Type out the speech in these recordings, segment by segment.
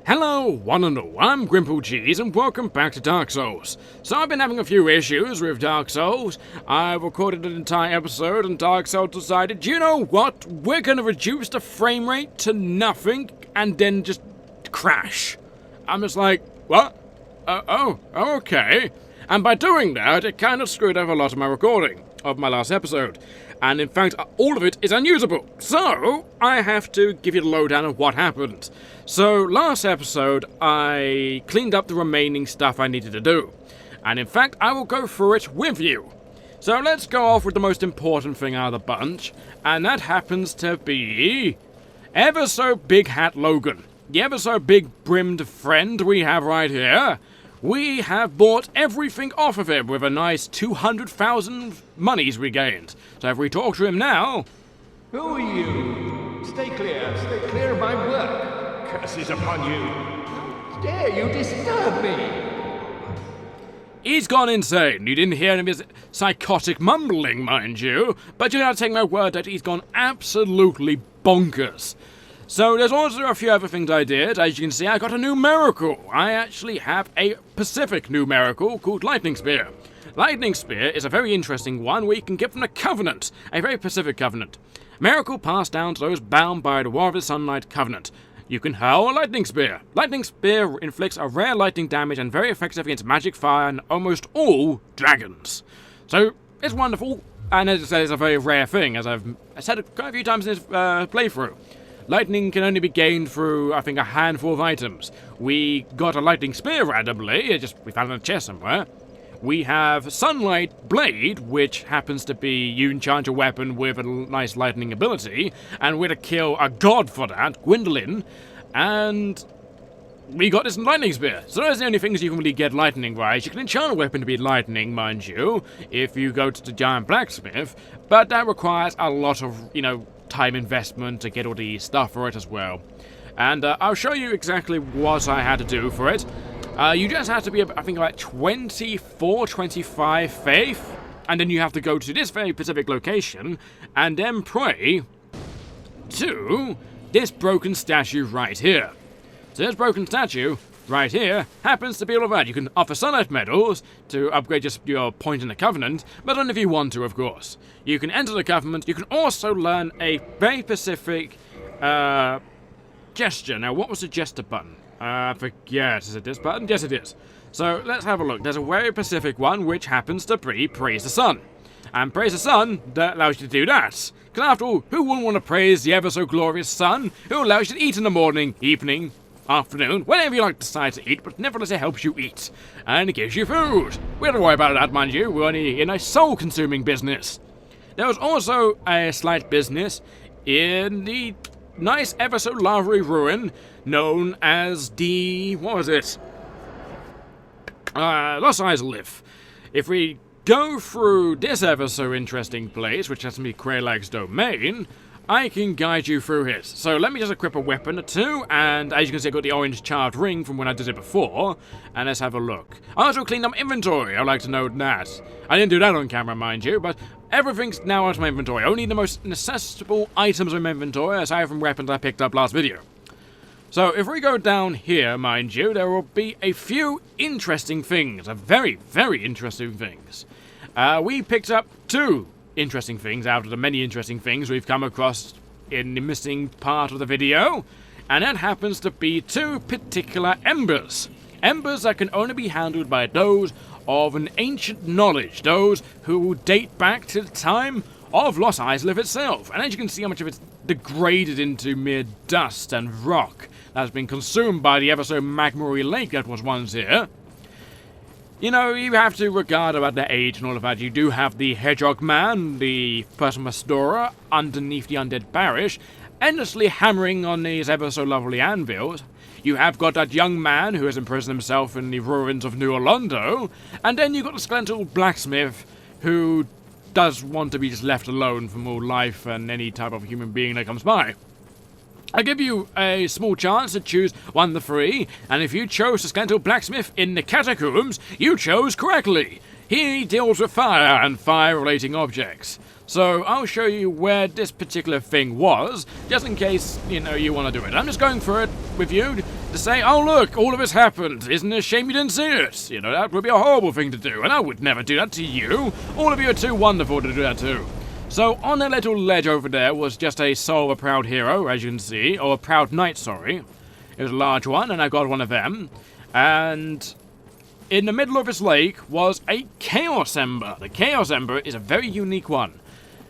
Hello, one and all, I'm GrimpaulCheese and welcome back to Dark Souls. So I've been having a few issues with Dark Souls. I've recorded an entire episode and Dark Souls decided, you know what, we're gonna reduce the frame rate to nothing and then just crash. I'm just like, what? Okay. And by doing that, it kind of screwed up a lot of my recording of my last episode. And in fact, all of it is unusable. So, I have to give you the lowdown of what happened. So, last episode, I cleaned up the remaining stuff I needed to do. And in fact, I will go through it with you. So, let's go off with the most important thing out of the bunch. And that happens to be ever so Big Hat Logan. The ever so big brimmed friend we have right here. We have bought everything off of him with a nice 200,000 monies we gained. So if we talk to him now... Who are you? Stay clear of my work. Curses upon you. How dare you disturb me? He's gone insane. You didn't hear any of his psychotic mumbling, mind you. But you gotta take my word that he's gone absolutely bonkers. So there's also a few other things I did. As you can see, I got a new miracle. I actually have a specific new miracle called Lightning Spear. Lightning Spear is a very interesting one where you can get from the Covenant, a very specific covenant. Miracle passed down to those bound by the War of the Sunlight Covenant. You can hurl a Lightning Spear. Lightning Spear inflicts a rare lightning damage and very effective against magic fire and almost all dragons. So it's wonderful, and as I said, it's a very rare thing, as I've said it quite a few times in this playthrough. Lightning can only be gained through, I think, a handful of items. We got a lightning spear randomly, we found it in a chest somewhere. We have Sunlight Blade, which happens to be you can charge a weapon with a nice lightning ability, and we're to kill a god for that, Gwendolyn, and we got this lightning spear. So those are the only things you can really get lightning-wise. You can enchant a weapon to be lightning, mind you, if you go to the giant blacksmith, but that requires a lot of, time investment to get all the stuff for it as well. And I'll show you exactly what I had to do for it. You just have to be, I think, like 24, 25 faith, and then you have to go to this very specific location, and then pray to this broken statue right here. So this broken statue right here happens to be all of that. You can offer Sunlight Medals to upgrade just your point in the Covenant, but only if you want to, of course. You can enter the Covenant. You can also learn a very specific gesture. Now, what was the gesture button? I forget. Is it this button? Yes, it is. So let's have a look. There's a very specific one, which happens to be Praise the Sun. And Praise the Sun, that allows you to do that. Because after all, who wouldn't want to praise the ever-so-glorious sun, who allows you to eat in the morning, evening, afternoon, whenever you like to decide to eat, but nevertheless it helps you eat. And it gives you food. We don't worry about that, mind you. We're only in a soul-consuming business. There was also a slight business in the nice ever-so-lovely ruin known as the... what was it? Lost Isleif. If we go through this ever-so-interesting place, which has to be Kraylag's domain, I can guide you through it. So let me just equip a weapon or two, and as you can see, I got the orange charred ring from when I did it before, and let's have a look. I also cleaned up inventory, I'd like to note that. I didn't do that on camera, mind you, but everything's now out of my inventory. Only the most necessitable items in my inventory, aside from weapons I picked up last video. So if we go down here, mind you, there will be a few interesting things, very, very interesting things. We picked up two interesting things out of the many interesting things we've come across in the missing part of the video, and that happens to be two particular embers. Embers that can only be handled by those of an ancient knowledge, those who date back to the time of Lost Isleif itself. And as you can see, how much of it's degraded into mere dust and rock that has been consumed by the ever-so-magma-y lake that was once here. You know, you have to regard about their age and all of that. You do have the Hedgehog Man, the person restorer, underneath the undead parish, endlessly hammering on these ever-so-lovely anvils. You have got that young man who has imprisoned himself in the ruins of New Orlando, and then you've got the skeletal blacksmith who does want to be just left alone from all life and any type of human being that comes by. I give you a small chance to choose one of the three, and if you chose the skeletal blacksmith in the catacombs, you chose correctly. He deals with fire and fire-relating objects. So I'll show you where this particular thing was, just in case, you know, you want to do it. I'm just going through it with you to say, oh look, all of this happened. Isn't it a shame you didn't see it? You know, that would be a horrible thing to do, and I would never do that to you. All of you are too wonderful to do that too. So on that little ledge over there was just a soul of a proud hero, as you can see, or a proud knight, sorry. It was a large one, and I got one of them. And in the middle of this lake was a Chaos Ember. The Chaos Ember is a very unique one.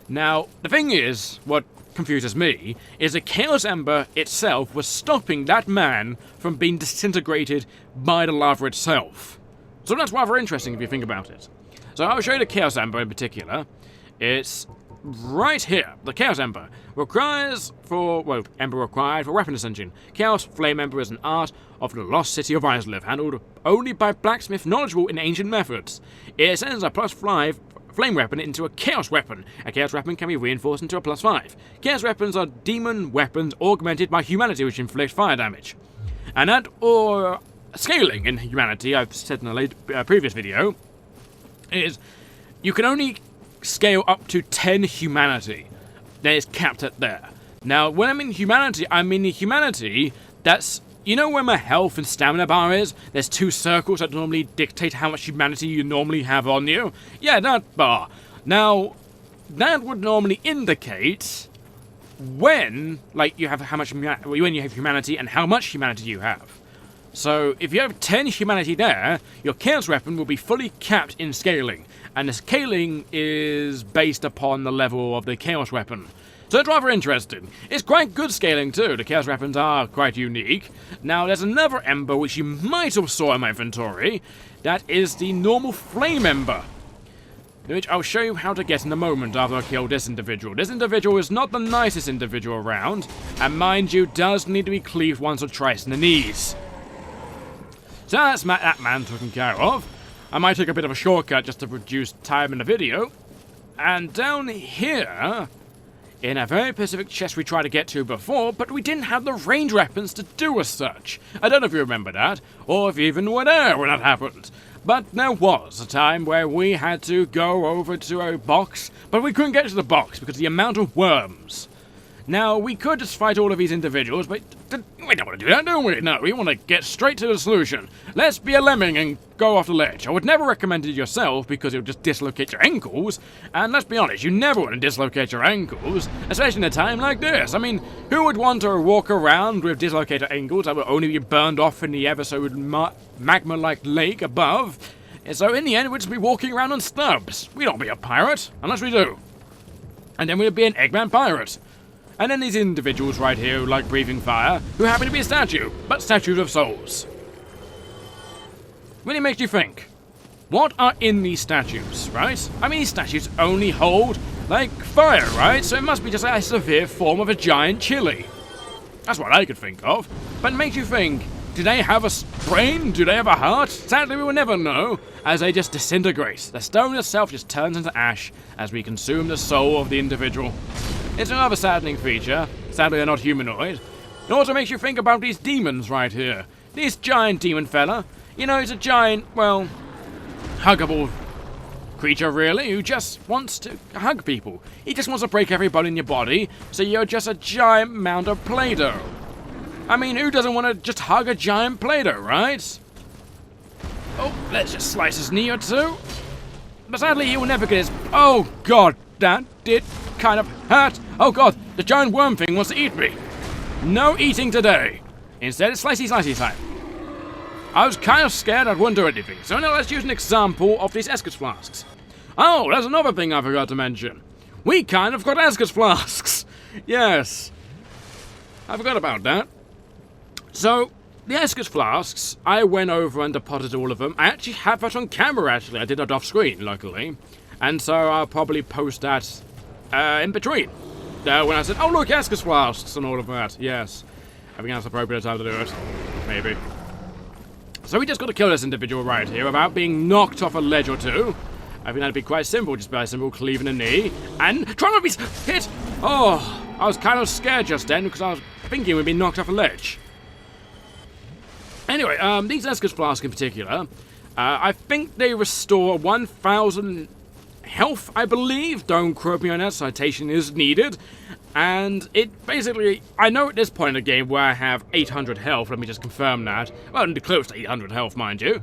Now, the thing is, what confuses me, is the Chaos Ember itself was stopping that man from being disintegrated by the lava itself. So that's rather interesting if you think about it. So I'll show you the Chaos Ember in particular. It's right here. The Chaos Ember requires for, well, Ember required for weapon ascension. Chaos Flame Ember is an art of the lost city of Islip, handled only by blacksmith knowledgeable in ancient methods. It sends a +5 flame weapon into a chaos weapon. A chaos weapon can be reinforced into a +5. Chaos weapons are demon weapons augmented by humanity, which inflict fire damage. And that, or scaling in humanity, I've said in a previous video, is you can only scale up to 10 humanity. That is capped at there. Now, when I mean humanity, I mean the humanity that's, you know where my health and stamina bar is? There's 2 circles that normally dictate how much humanity you normally have on you. Yeah, that bar. Now, that would normally indicate when, like, you have how much when you have humanity and how much humanity you have. So, if you have 10 humanity there, your chaos weapon will be fully capped in scaling, and the scaling is based upon the level of the chaos weapon. So it's rather interesting. It's quite good scaling too, the chaos weapons are quite unique. Now there's another ember which you might have saw in my inventory. That is the normal flame ember, which I'll show you how to get in a moment after I kill this individual. This individual is not the nicest individual around, and mind you, does need to be cleaved once or twice in the knees. So that's that man taken care of. I might take a bit of a shortcut just to reduce time in the video. And down here, in a very specific chest we tried to get to before, but we didn't have the range weapons to do as such. I don't know if you remember that, or if you even were there when that happened. But there was a time where we had to go over to a box, but we couldn't get to the box because of the amount of worms. Now, we could just fight all of these individuals, but we don't want to do that, do we? No, we want to get straight to the solution. Let's be a lemming and go off the ledge. I would never recommend it yourself because it would just dislocate your ankles. And let's be honest, you never want to dislocate your ankles, especially in a time like this. I mean, who would want to walk around with dislocated ankles that would only be burned off in the magma-like lake above? And so in the end, we'd just be walking around on stubs. We don't be a pirate, unless we do. And then we'd be an Eggman pirate. And then these individuals right here who like breathing fire, who happen to be a statue, but statues of souls. Really makes you think, what are in these statues, right? I mean, these statues only hold, like, fire, right? So it must be just a severe form of a giant chili. That's what I could think of. But it makes you think, do they have a brain? Do they have a heart? Sadly, we will never know, as they just disintegrate. The stone itself just turns into ash as we consume the soul of the individual. It's another saddening feature. Sadly, they're not humanoid. It also makes you think about these demons right here. This giant demon fella. You know, he's a giant, well, huggable creature, really, who just wants to hug people. He just wants to break every bone in your body, so you're just a giant mound of Play-Doh. I mean, who doesn't want to just hug a giant Play-Doh, right? Oh, let's just slice his knee or two. But sadly, he will never get his... Oh, God, that did kind of hurt. Oh, God, the giant worm thing wants to eat me. No eating today. Instead, it's slicey time. I was kind of scared I wouldn't do anything, so now let's use an example of these Escus flasks. Oh, there's another thing I forgot to mention. We kind of got Escus flasks. Yes. I forgot about that. So, the Escus flasks, I went over and deposited all of them. I actually have that on camera, actually. I did that off screen, luckily. And so I'll probably post that in between. When I said, oh look, Escus flasks and all of that. Yes. I think that's the appropriate time to do it. Maybe. So we just got to kill this individual right here without being knocked off a ledge or two. I think that'd be quite simple, just by a simple cleaving a knee. And try not to be hit! Oh, I was kind of scared just then because I was thinking we'd be knocked off a ledge. Anyway, these Escus flasks in particular, I think they restore 1,000 health, I believe. Don't quote me on that, citation is needed. And it basically, I know at this point in the game where I have 800 health, let me just confirm that. Well, close to 800 health, mind you.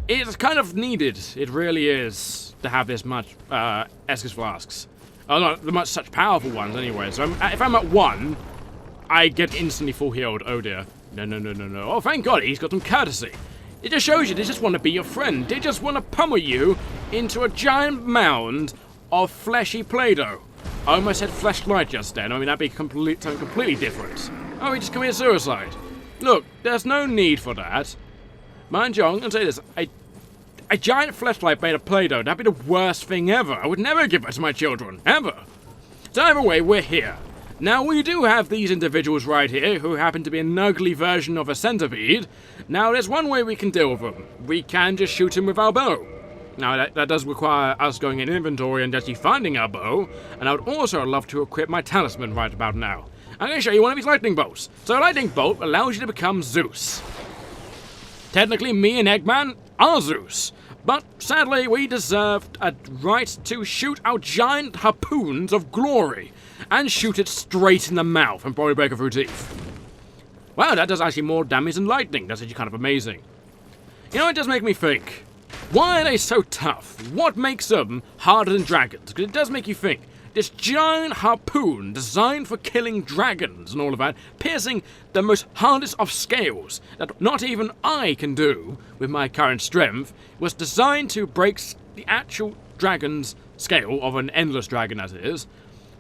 It's kind of needed, it really is, to have this much Estus Flasks. Oh, not the much such powerful ones anyway. So if I'm at 1, I get instantly full healed. Oh dear. No. Oh, thank God, he's got some courtesy. It just shows you they just want to be your friend. They just want to pummel you into a giant mound of fleshy Play-Doh. I almost said fleshlight just then. I mean, that'd be something completely different. Oh, he just committed suicide. Look, there's no need for that. Mind you, I'm going to say this. A giant fleshlight made of Play-Doh, that'd be the worst thing ever. I would never give it to my children. Ever. So either way, we're here. Now, we do have these individuals right here who happen to be an ugly version of a centipede. Now, there's one way we can deal with them. We can just shoot him with our bow. Now, that does require us going in inventory and actually finding our bow. And I would also love to equip my talisman right about now. I'm going to show you one of these lightning bolts. So a lightning bolt allows you to become Zeus. Technically, me and Eggman are Zeus. But sadly, we deserved a right to shoot our giant harpoons of glory. And shoot it straight in the mouth and probably break a few teeth. Wow, that does actually more damage than lightning. That's actually kind of amazing. You know, it does make me think. Why are they so tough? What makes them harder than dragons? Because it does make you think. This giant harpoon designed for killing dragons and all of that, piercing the most hardest of scales that not even I can do with my current strength, was designed to break the actual dragon's scale, of an endless dragon as it is.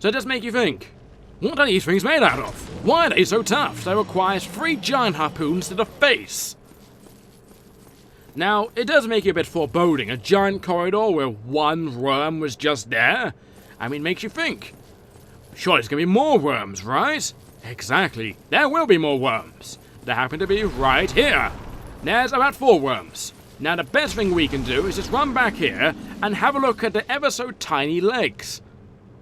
So it does make you think, what are these things made out of? Why are they so tough? They require 3 giant harpoons to the face. Now, it does make you a bit foreboding. A giant corridor where 1 worm was just there? I mean, makes you think. Surely there's going to be more worms, right? Exactly. There will be more worms. They happen to be right here. There's about 4 worms. Now, the best thing we can do is just run back here and have a look at the ever so tiny legs.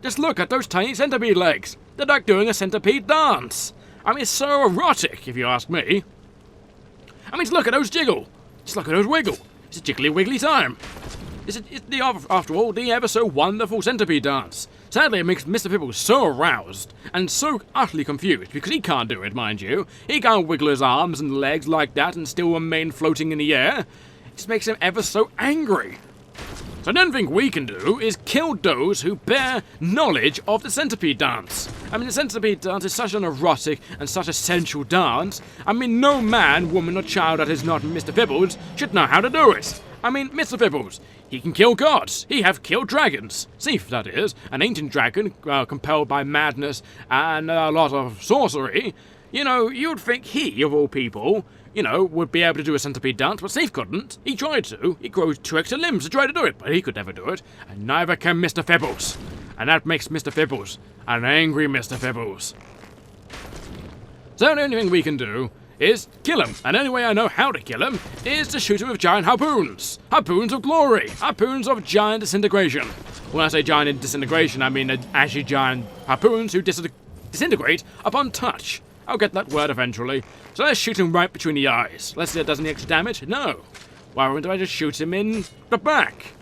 Just look at those tiny centipede legs. They're like doing a centipede dance. I mean, it's so erotic, if you ask me. I mean, just look at those jiggle. Just look at those wiggle. It's a jiggly wiggly time. It's after all, the ever so wonderful centipede dance. Sadly, it makes Mr. Fibbles so aroused and so utterly confused, because he can't do it, mind you. He can't wiggle his arms and legs like that and still remain floating in the air. It just makes him ever so angry. So the only thing we can do is kill those who bear knowledge of the centipede dance. I mean, the centipede dance is such an erotic and such a sensual dance. I mean, no man, woman, or child that is not Mr. Fibbles should know how to do it. I mean, Mr. Fibbles, he can kill gods. He have killed dragons. Seathe, that is, an ancient dragon compelled by madness and a lot of sorcery. You know, you'd think he, of all people, you know, would be able to do a centipede dance, but Seathe couldn't. He tried to. He grows 2 extra limbs to try to do it, but he could never do it. And neither can Mr. Fibbles. And that makes Mr. Fibbles an angry Mr. Fibbles. So the only thing we can do is kill him. And the only way I know how to kill him is to shoot him with giant harpoons. Harpoons of glory. Harpoons of giant disintegration. When I say giant disintegration, I mean actually giant harpoons who disintegrate upon touch. I'll get that word eventually. So let's shoot him right between the eyes. Let's see if it does any extra damage. No. Why wouldn't I just shoot him in the back?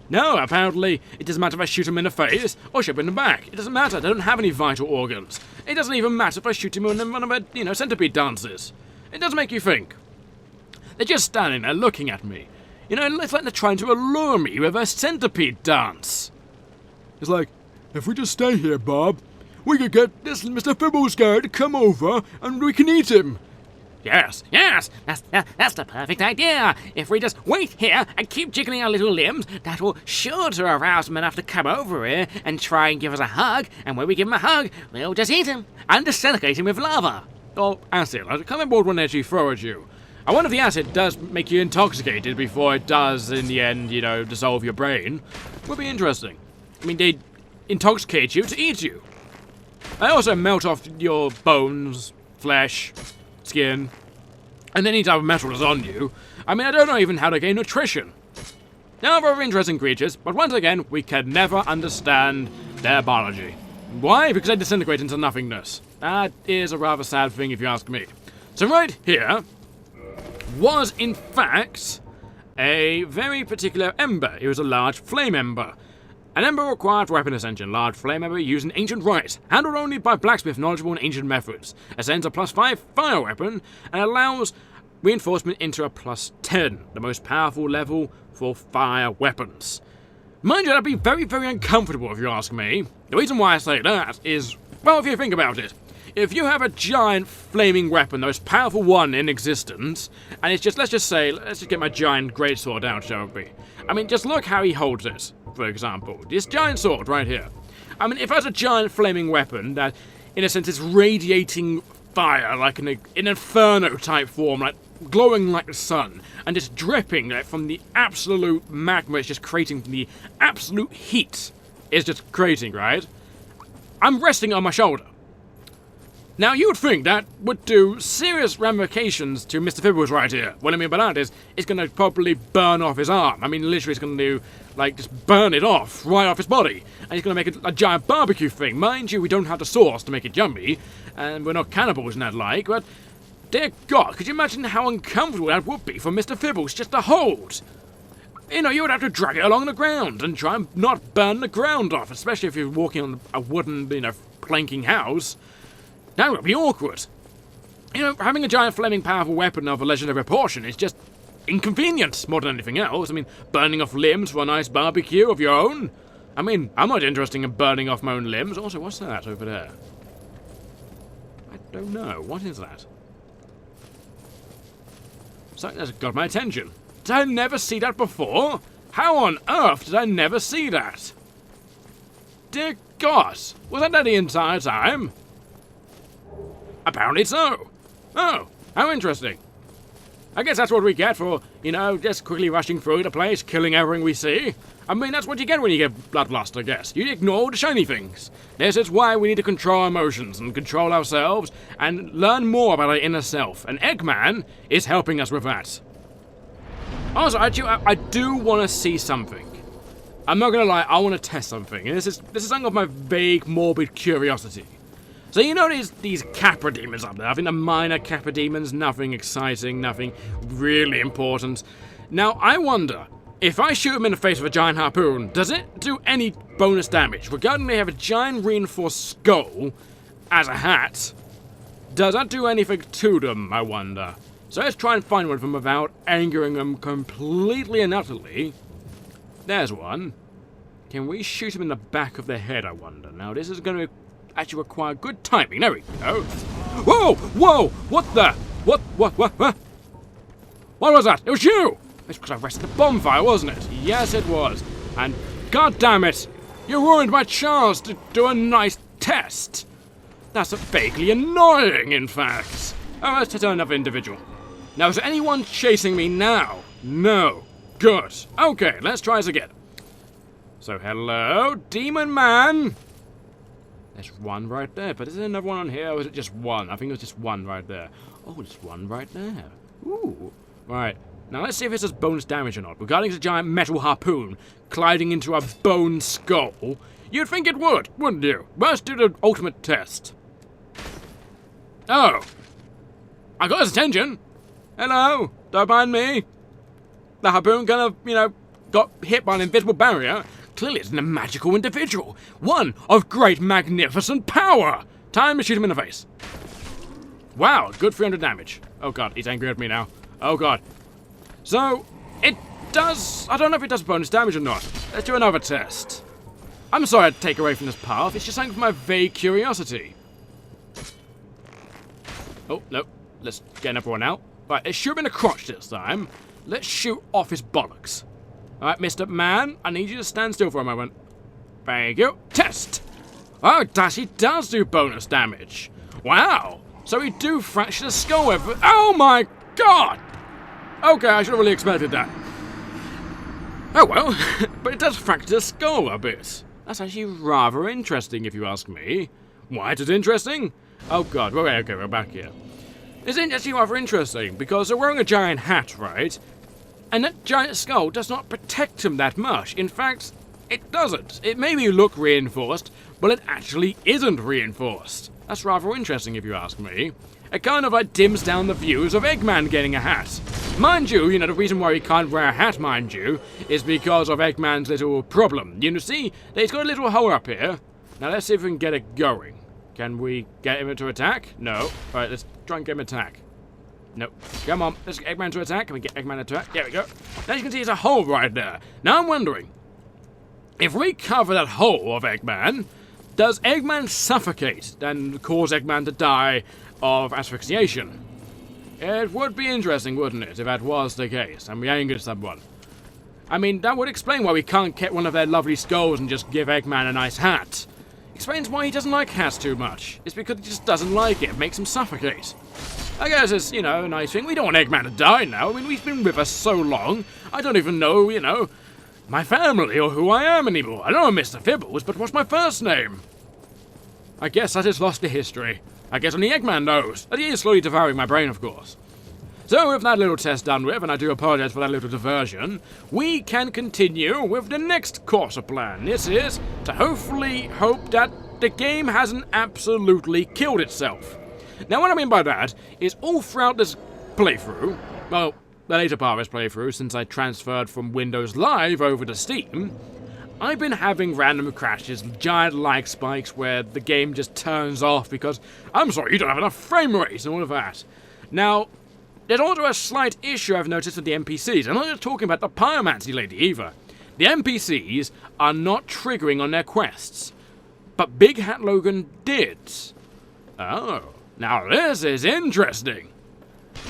No, apparently it doesn't matter if I shoot him in the face or shoot him in the back. It doesn't matter. They don't have any vital organs. It doesn't even matter if I shoot him in one of their, centipede dances. It does make you think. They're just standing there looking at me. You know, it's like they're trying to allure me with a centipede dance. It's like, if we just stay here, Bob, we could get this Mr. Fibbles guy to come over and we can eat him. Yes, that's the perfect idea. If we just wait here and keep jiggling our little limbs, that will sure to arouse him enough to come over here and try and give us a hug, and when we give him a hug, we'll just eat him and disintegrate him with lava. Or acid. I can't remember what one they actually throw at you. I wonder if the acid does make you intoxicated before it does, in the end, dissolve your brain. Would be interesting. I mean, they intoxicate you to eat you. They also melt off your bones, flesh, skin, and any type of metal is on you. I mean, I don't know even how to gain nutrition. They're very interesting creatures, but once again, we can never understand their biology. Why? Because they disintegrate into nothingness. That is a rather sad thing if you ask me. So right here was, in fact, a very particular ember. It was a large flame ember. An ember required for weapon ascension. Large flame ember used in ancient rites. Handled only by blacksmith knowledgeable in ancient methods. Ascends a +5 fire weapon and allows reinforcement into a +10. The most powerful level for fire weapons. Mind you, that'd be very, very uncomfortable if you ask me. The reason why I say that is, well, if you think about it. If you have a giant flaming weapon, the most powerful one in existence, and it's just, let's just get my giant greatsword out, shall we? I mean, just look how he holds it, for example. This giant sword right here. I mean, if that's a giant flaming weapon that, in a sense, is radiating fire, like an inferno-type form, like glowing like the sun, and just dripping like, from the absolute magma it's just creating, from the absolute heat it's just creating, right? I'm resting on my shoulder. Now, you would think that would do serious ramifications to Mr. Fibbles right here. What I mean by that is, it's going to probably burn off his arm. I mean, literally, it's going to do, like, just burn it off, right off his body. And he's going to make a giant barbecue thing. Mind you, we don't have the sauce to make it yummy, and we're not cannibals and that like, but, dear God, could you imagine how uncomfortable that would be for Mr. Fibbles just to hold? You know, you would have to drag it along the ground and try and not burn the ground off, especially if you're walking on a wooden, you know, planking house. That would be awkward. You know, having a giant flaming powerful weapon of a legendary proportion is just inconvenient more than anything else. I mean, burning off limbs for a nice barbecue of your own. I mean, I'm not interested in burning off my own limbs. Also, what's that over there? I don't know. What is that? Something that's got my attention. Did I never see that before? How on earth did I never see that? Dear God, was that there the entire time? Apparently so. Oh, how interesting. I guess that's what we get for, you know, just quickly rushing through the place, killing everything we see. I mean, that's what you get when you get bloodlust, I guess. You ignore the shiny things. This is why we need to control our emotions and control ourselves and learn more about our inner self. And Eggman is helping us with that. Also, I do want to see something. I'm not going to lie, I want to test something. And this is something of my vague, morbid curiosity. So you know these Kappa demons up there? I think the minor Kappa demons, nothing exciting, nothing really important. Now, I wonder, if I shoot them in the face with a giant harpoon, does it do any bonus damage? Regarding they have a giant reinforced skull as a hat, does that do anything to them, I wonder? So let's try and find one of them without angering them completely and utterly. There's one. Can we shoot him in the back of the head, I wonder? Now, this is going to actually require good timing. There we go. Whoa! Whoa! What the? What? What was that? It was you! It's because I rested the bonfire, wasn't it? Yes, it was. And God damn it! You ruined my chance to do a nice test! That's vaguely annoying, in fact. Oh, let's hit another individual. Now, is anyone chasing me now? No. Good. Okay, let's try this again. So, hello, Demon Man! There's one right there, but is there another one on here, or is it just one? I think it was just one right there. Oh, there's one right there. Ooh. Right. Now let's see if this does bonus damage or not. Regarding the giant metal harpoon colliding into a bone skull, you'd think it would, wouldn't you? Let's do the ultimate test. Oh. I got his attention. Hello. Don't mind me. The harpoon kind of, you know, got hit by an invisible barrier. Clearly it's a magical individual. One of great magnificent power. Time to shoot him in the face. Wow, good 300 damage. Oh god, he's angry at me now. Oh god. So, it does... I don't know if it does bonus damage or not. Let's do another test. I'm sorry to take away from this path. It's just something for my vague curiosity. Oh, no. Let's get another one out. Right, let's shoot him in the crotch this time. Let's shoot off his bollocks. Alright, Mr. Man, I need you to stand still for a moment. Thank you. Test! Oh, he does do bonus damage. Wow! So he do fracture the skull every... Oh my god! Okay, I should have really expected that. Oh well, but it does fracture the skull a bit. That's actually rather interesting if you ask me. Why is it interesting? Oh god, okay, we're back here. It's actually rather interesting because they're wearing a giant hat, right? And that giant skull does not protect him that much. In fact, it doesn't. It may look reinforced, but it actually isn't reinforced. That's rather interesting if you ask me. It kind of like dims down the views of Eggman getting a hat. Mind you, the reason why he can't wear a hat, mind you, is because of Eggman's little problem. You see, he's got a little hole up here. Now let's see if we can get it going. Can we get him to attack? No. Alright, let's try and get him to attack. Nope. Come on, let's get Eggman to attack. Can we get Eggman to attack? There we go. Now you can see there's a hole right there. Now I'm wondering, if we cover that hole of Eggman, does Eggman suffocate and cause Eggman to die of asphyxiation? It would be interesting, wouldn't it, if that was the case, and we angered someone. I mean, that would explain why we can't get one of their lovely skulls and just give Eggman a nice hat. Explains why he doesn't like hats too much. It's because he just doesn't like it. It makes him suffocate. I guess it's, a nice thing. We don't want Eggman to die now. I mean, he's been with us so long. I don't even know, my family or who I am anymore. I know I'm Mr. Fibbles, but what's my first name? I guess that is lost to history. I guess only Eggman knows. And he is slowly devouring my brain, of course. So with that little test done with, and I do apologize for that little diversion, we can continue with the next course of plan. This is to hopefully hope that the game hasn't absolutely killed itself. Now what I mean by that is all throughout this playthrough, well, the later part of this playthrough, since I transferred from Windows Live over to Steam, I've been having random crashes, giant lag spikes where the game just turns off because, I'm sorry, you don't have enough frame rates and all of that. Now, there's also a slight issue I've noticed with the NPCs. I'm not just talking about the pyromancy lady either. The NPCs are not triggering on their quests, but Big Hat Logan did. Oh, now this is interesting.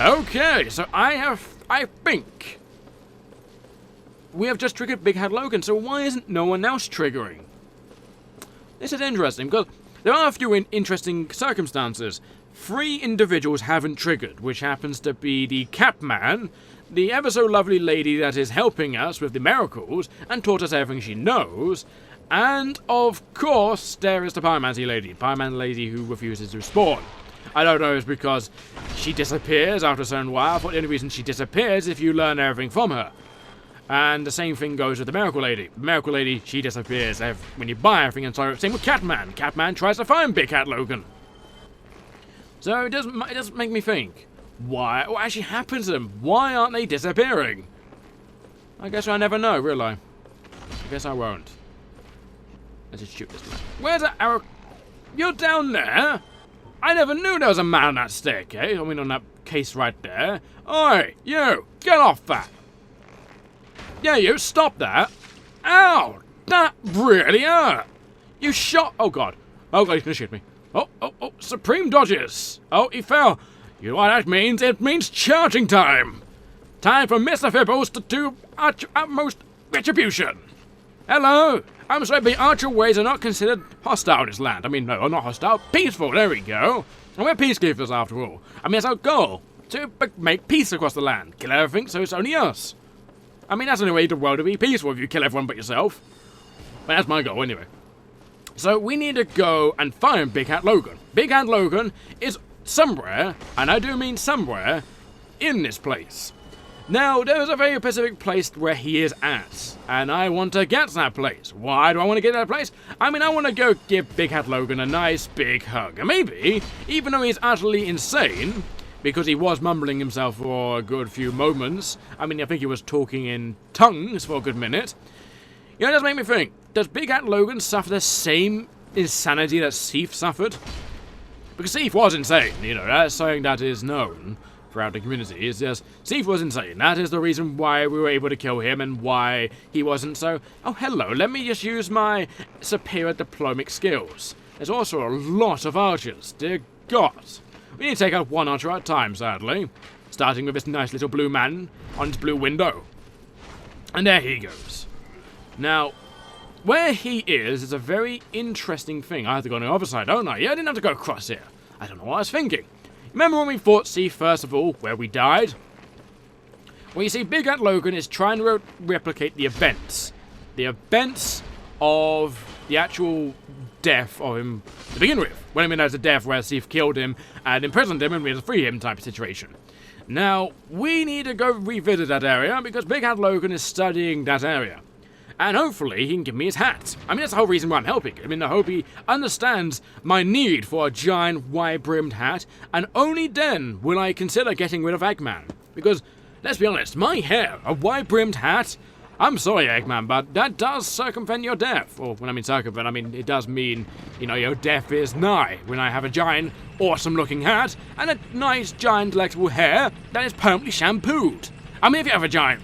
Okay, so I think we have just triggered Big Hat Logan, so why isn't no one else triggering? This is interesting, because there are a few interesting circumstances. 3 individuals haven't triggered, which happens to be the Capman, the ever-so-lovely lady that is helping us with the miracles, and taught us everything she knows, and, of course, there is the Pyromancy lady who refuses to spawn. I don't know if it's because she disappears after a certain while. I thought the only reason she disappears is if you learn everything from her. And the same thing goes with the Miracle Lady. The Miracle Lady, she disappears when you buy everything, and so same with Catman. Catman tries to find Big Hat Logan. So it doesn't make me think, what actually happened to them? Why aren't they disappearing? I guess I'll never know, will I? I guess I won't. Let's just shoot this man. Where's that arrow? You're down there? I never knew there was a man on that staircase. I mean, on that case right there. Oi, you! Get off that! Yeah, you, stop that! Ow! That really hurt! You shot... Oh, God. Oh, God, he's gonna shoot me. Oh, supreme dodges! Oh, he fell. You know what that means? It means charging time! Time for Mr. Fibbles to do utmost retribution! Hello! I'm sorry, but Archer ways are not considered hostile in this land. I mean, no, not hostile. Peaceful, there we go. And we're peacekeepers, after all. I mean, that's our goal. To make peace across the land. Kill everything, so it's only us. I mean, that's the only way the world to be peaceful if you kill everyone but yourself. But that's my goal, anyway. So, we need to go and find Big Hat Logan. Big Hat Logan is somewhere, and I do mean somewhere, in this place. Now, there is a very specific place where he is at, and I want to get to that place. Why do I want to get to that place? I mean, I want to go give Big Hat Logan a nice big hug. And maybe, even though he's utterly insane, because he was mumbling himself for a good few moments, I mean, I think he was talking in tongues for a good minute, it does make me think, does Big Hat Logan suffer the same insanity that Seathe suffered? Because Seathe was insane, that's something that is known throughout the community. Is just Seathe was insane. That is the reason why we were able to kill him and why he wasn't so... Oh, hello, let me just use my superior diplomatic skills. There's also a lot of archers, dear God. We need to take out one archer at a time, sadly. Starting with this nice little blue man on his blue window. And there he goes. Now, where he is a very interesting thing. I have to go on the other side, don't I? Yeah, I didn't have to go across here. I don't know what I was thinking. Remember when we fought Seathe, first of all, where we died? Well, you see, Big Hat Logan is trying to replicate the events. The events of the actual death of him to begin with. When I mean, there's a death where Seathe killed him and imprisoned him and we had to free him type of situation. Now, we need to go revisit that area because Big Hat Logan is studying that area. And hopefully he can give me his hat. I mean, that's the whole reason why I'm helping. I mean, I hope he understands my need for a giant wide-brimmed hat, and only then will I consider getting rid of Eggman. Because let's be honest, my hair, a wide-brimmed hat, I'm sorry, Eggman, but that does circumvent your death. Or when I mean circumvent, I mean it does mean, you know, your death is nigh. When I have a giant, awesome-looking hat and a nice, giant, delectable hair that is permanently shampooed. I mean, if you have a giant,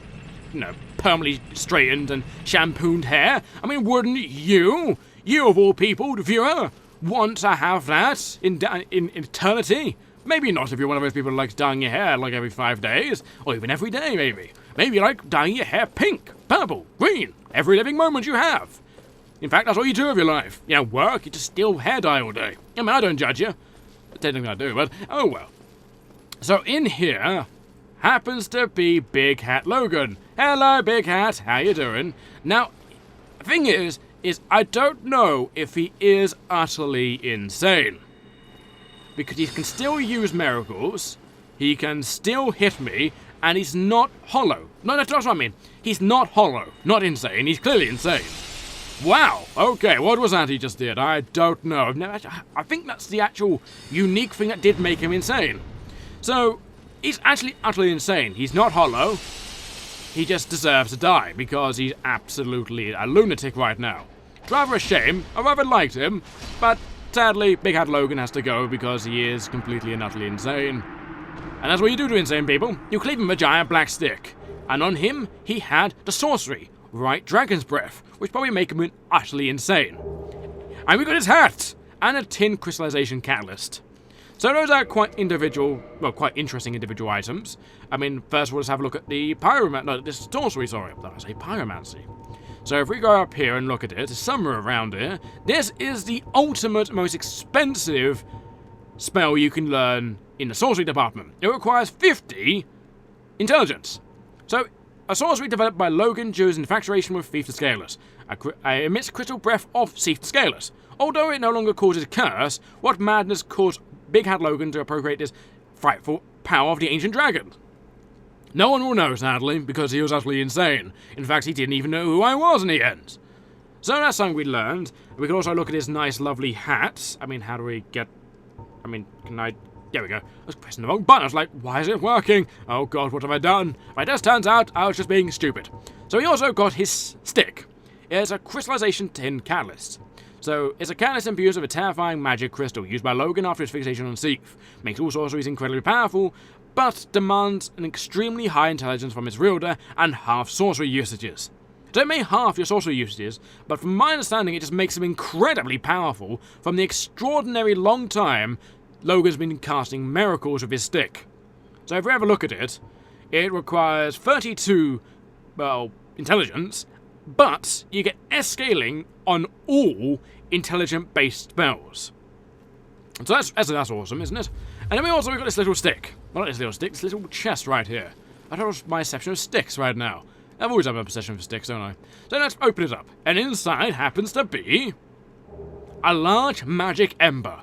you know, permanently straightened and shampooed hair, I mean, wouldn't you of all people, the viewer, want to have that in eternity? Maybe not if you're one of those people who likes dyeing your hair like every 5 days, or even every day, maybe. Maybe you like dyeing your hair pink, purple, green, every living moment you have. In fact, that's all you do with your life. You know, work, you just steal hair dye all day. I mean, I don't judge you. Technically I do, but oh well. So in here happens to be Big Hat Logan. Hello, Big Hat, how you doing? Now, the thing is I don't know if he is utterly insane. Because he can still use miracles, he can still hit me, and he's not hollow. No, that's what I mean. He's not hollow, not insane. He's clearly insane. Wow. Okay, what was that he just did? I don't know. I think that's the actual unique thing that did make him insane. So, he's actually utterly insane. He's not hollow. He just deserves to die because he's absolutely a lunatic right now. It's rather a shame. I rather liked him, but sadly, Big Hat Logan has to go because he is completely and utterly insane. And that's what you do to insane people. You cleave him a giant black stick. And on him, he had the sorcery, Right Dragon's Breath, which probably make him utterly insane. And we got his hat! And a tin crystallization catalyst. So those are quite interesting individual items. I mean, first of all, let's have a look at the sorcery, sorry. I say pyromancy. So if we go up here and look at it, somewhere around here, this is the ultimate, most expensive spell you can learn in the sorcery department. It requires 50 intelligence. So, a sorcery developed by Logan due his infatuation with Seathe the Scaleless. Emits crystal breath of Seathe the Scaleless. Although it no longer causes a curse, what madness caused Big Hat Logan to appropriate this frightful power of the ancient dragon? No one will know, sadly, because he was utterly insane. In fact, he didn't even know who I was in the end. So that's something we learned. We can also look at his nice, lovely hat. I mean, how do we get... I mean, can I... There we go. I was pressing the wrong button. I was like, why is it working? Oh god, what have I done? But it just turns out I was just being stupid. So he also got his stick. It's a crystallization tin catalyst. So it's a catalyst imbued with a terrifying magic crystal used by Logan after his fixation on Seathe. Makes all sorceries incredibly powerful, but demands an extremely high intelligence from its wielder and half sorcery usages. So it may half your sorcery usages, but from my understanding it just makes him incredibly powerful from the extraordinary long time Logan's been casting miracles with his stick. So if we have a look at it, it requires 32, intelligence, but you get S-scaling on all intelligent-based spells. So that's awesome, isn't it? And then we've got this little stick. Well, not this little stick, this little chest right here. I don't know my obsession with sticks right now. I've always had an obsession with sticks, don't I? So let's open it up. And inside happens to be a large magic ember.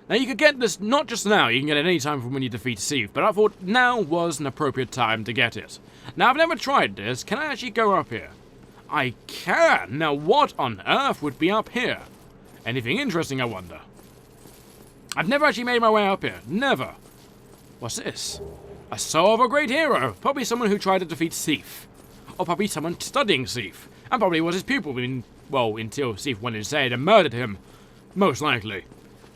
Now you could get this not just now, you can get it any time from when you defeat Seathe, but I thought now was an appropriate time to get it. Now I've never tried this, can I actually go up here? I can! Now what on earth would be up here? Anything interesting, I wonder? I've never actually made my way up here, never. What's this? A soul of a great hero, probably someone who tried to defeat Seathe. Or probably someone studying Seathe, and probably was his pupil, until Seathe went insane and murdered him. Most likely.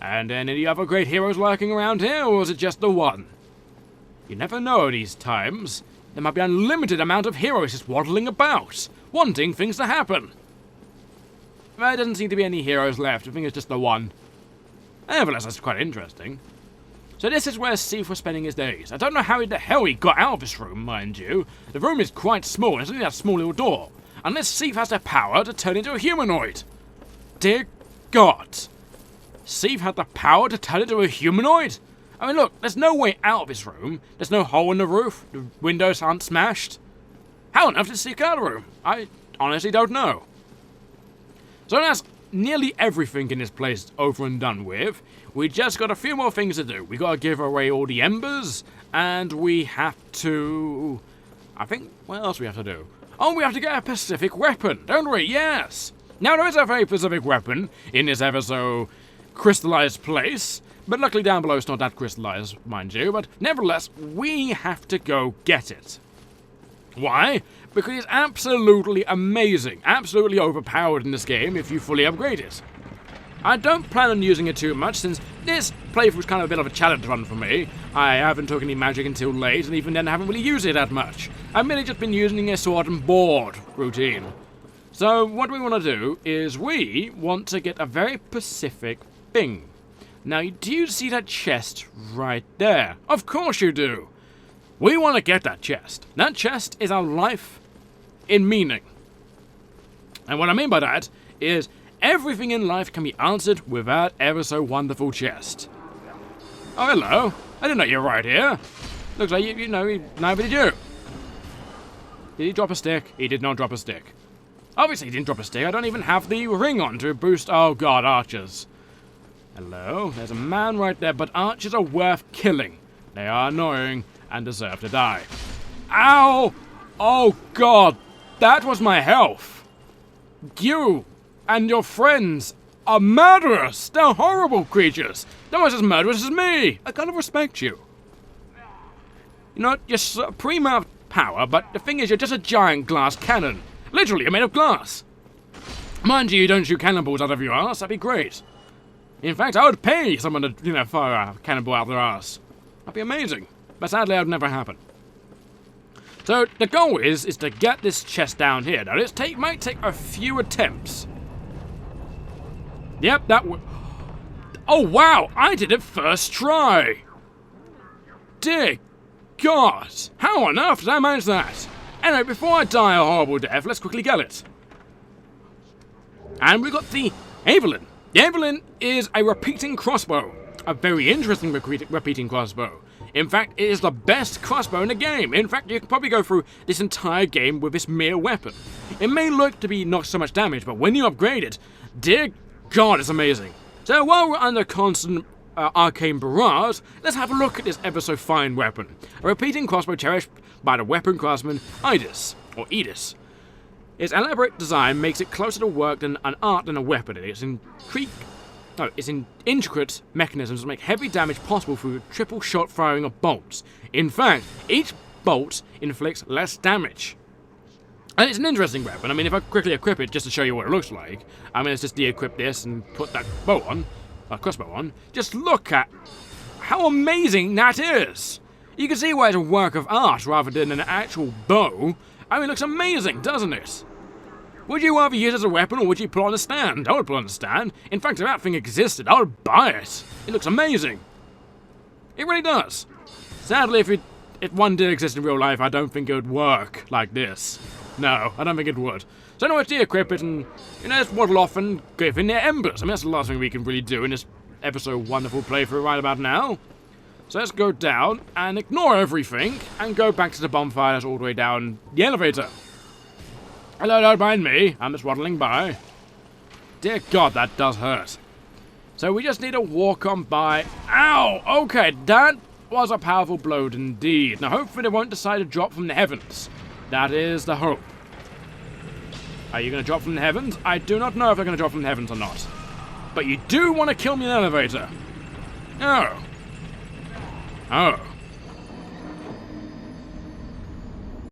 And then any other great heroes lurking around here, or was it just the one? You never know these times. There might be an unlimited amount of heroes just waddling about, wanting things to happen. There doesn't seem to be any heroes left, I think it's just the one. Nevertheless, that's quite interesting. So this is where Seathe was spending his days. I don't know how the hell he got out of this room, mind you. The room is quite small, it's only that small little door. Unless Seathe has the power to turn into a humanoid. Dear God. Seathe had the power to turn into a humanoid? I mean, look, there's no way out of this room. There's no hole in the roof. The windows aren't smashed. How on earth did Seathe get out of the room? I honestly don't know. So that's nearly everything in this place over and done with. We just got a few more things to do. We gotta give away all the embers, and we have to... what else we have to do? Oh, we have to get a specific weapon, don't we? Yes! Now, there is a very specific weapon in this ever so crystallized place, but luckily down below it's not that crystallized, mind you, but nevertheless, we have to go get it. Why? Because it's absolutely amazing, absolutely overpowered in this game if you fully upgrade it. I don't plan on using it too much since this playthrough was kind of a bit of a challenge run for me. I haven't took any magic until late, and even then haven't really used it that much. I've mainly just been using a sword and board routine. So what we want to do is we want to get a very specific thing. Now, do you see that chest right there? Of course you do. We want to get that chest. That chest is our life in meaning. And what I mean by that is everything in life can be answered with that ever so wonderful chest. Oh, hello. I didn't know you were right here. Looks like you know, neither did you. Did he drop a stick? He did not drop a stick. Obviously he didn't drop a stick. I don't even have the ring on to boost. Oh god, archers. Hello. There's a man right there, but archers are worth killing. They are annoying and deserve to die. Ow! Oh god, that was my health. You and your friends are murderous. They're horrible creatures. They're almost as murderous as me. I kind of respect you. You know, you're supreme out of power, but the thing is, you're just a giant glass cannon. Literally, you're made of glass. Mind you don't shoot cannonballs out of your ass. That'd be great. In fact, I would pay someone to, fire a cannonball out of their ass. That'd be amazing. But sadly, that would never happen. So, the goal is to get this chest down here. Now, it might take a few attempts. Yep, that would... Oh, wow! I did it first try! Dear God! How on earth did I manage that? Anyway, before I die a horrible death, let's quickly get it. And we got the Evelyn. The Evelyn is a repeating crossbow. A very interesting repeating crossbow. In fact, it is the best crossbow in the game. In fact, you can probably go through this entire game with this mere weapon. It may look to be not so much damage, but when you upgrade it, dear God, it's amazing. So while we're under constant arcane barrage, let's have a look at this ever so fine weapon. A repeating crossbow cherished by the weapon craftsman Idis, or Edis. Its elaborate design makes it closer to work than an art than a weapon. It's intricate mechanisms that make heavy damage possible through triple shot firing of bolts. In fact, each bolt inflicts less damage. And it's an interesting weapon. I mean, if I quickly equip it just to show you what it looks like, I mean, let's just de-equip this and put that crossbow on. Just look at how amazing that is. You can see why it's a work of art rather than an actual bow. I mean, it looks amazing, doesn't it? Would you rather use it as a weapon or would you put it on a stand? I would put it on a stand. In fact, if that thing existed, I would buy it. It looks amazing. It really does. Sadly, if one did exist in real life, I don't think it would work like this. No, I don't think it would. So anyway, let's de-equip it and, let's waddle off and give in their embers. I mean, that's the last thing we can really do in this ever so wonderful playthrough right about now. So let's go down and ignore everything and go back to the bonfire that's all the way down the elevator. Hello, don't mind me. I'm just waddling by. Dear God, that does hurt. So we just need to walk on by. Ow! Okay, that was a powerful blow indeed. Now hopefully they won't decide to drop from the heavens. That is the hope. Are you going to drop from the heavens? I do not know if they're going to drop from the heavens or not. But you do want to kill me in an elevator. Oh. Oh.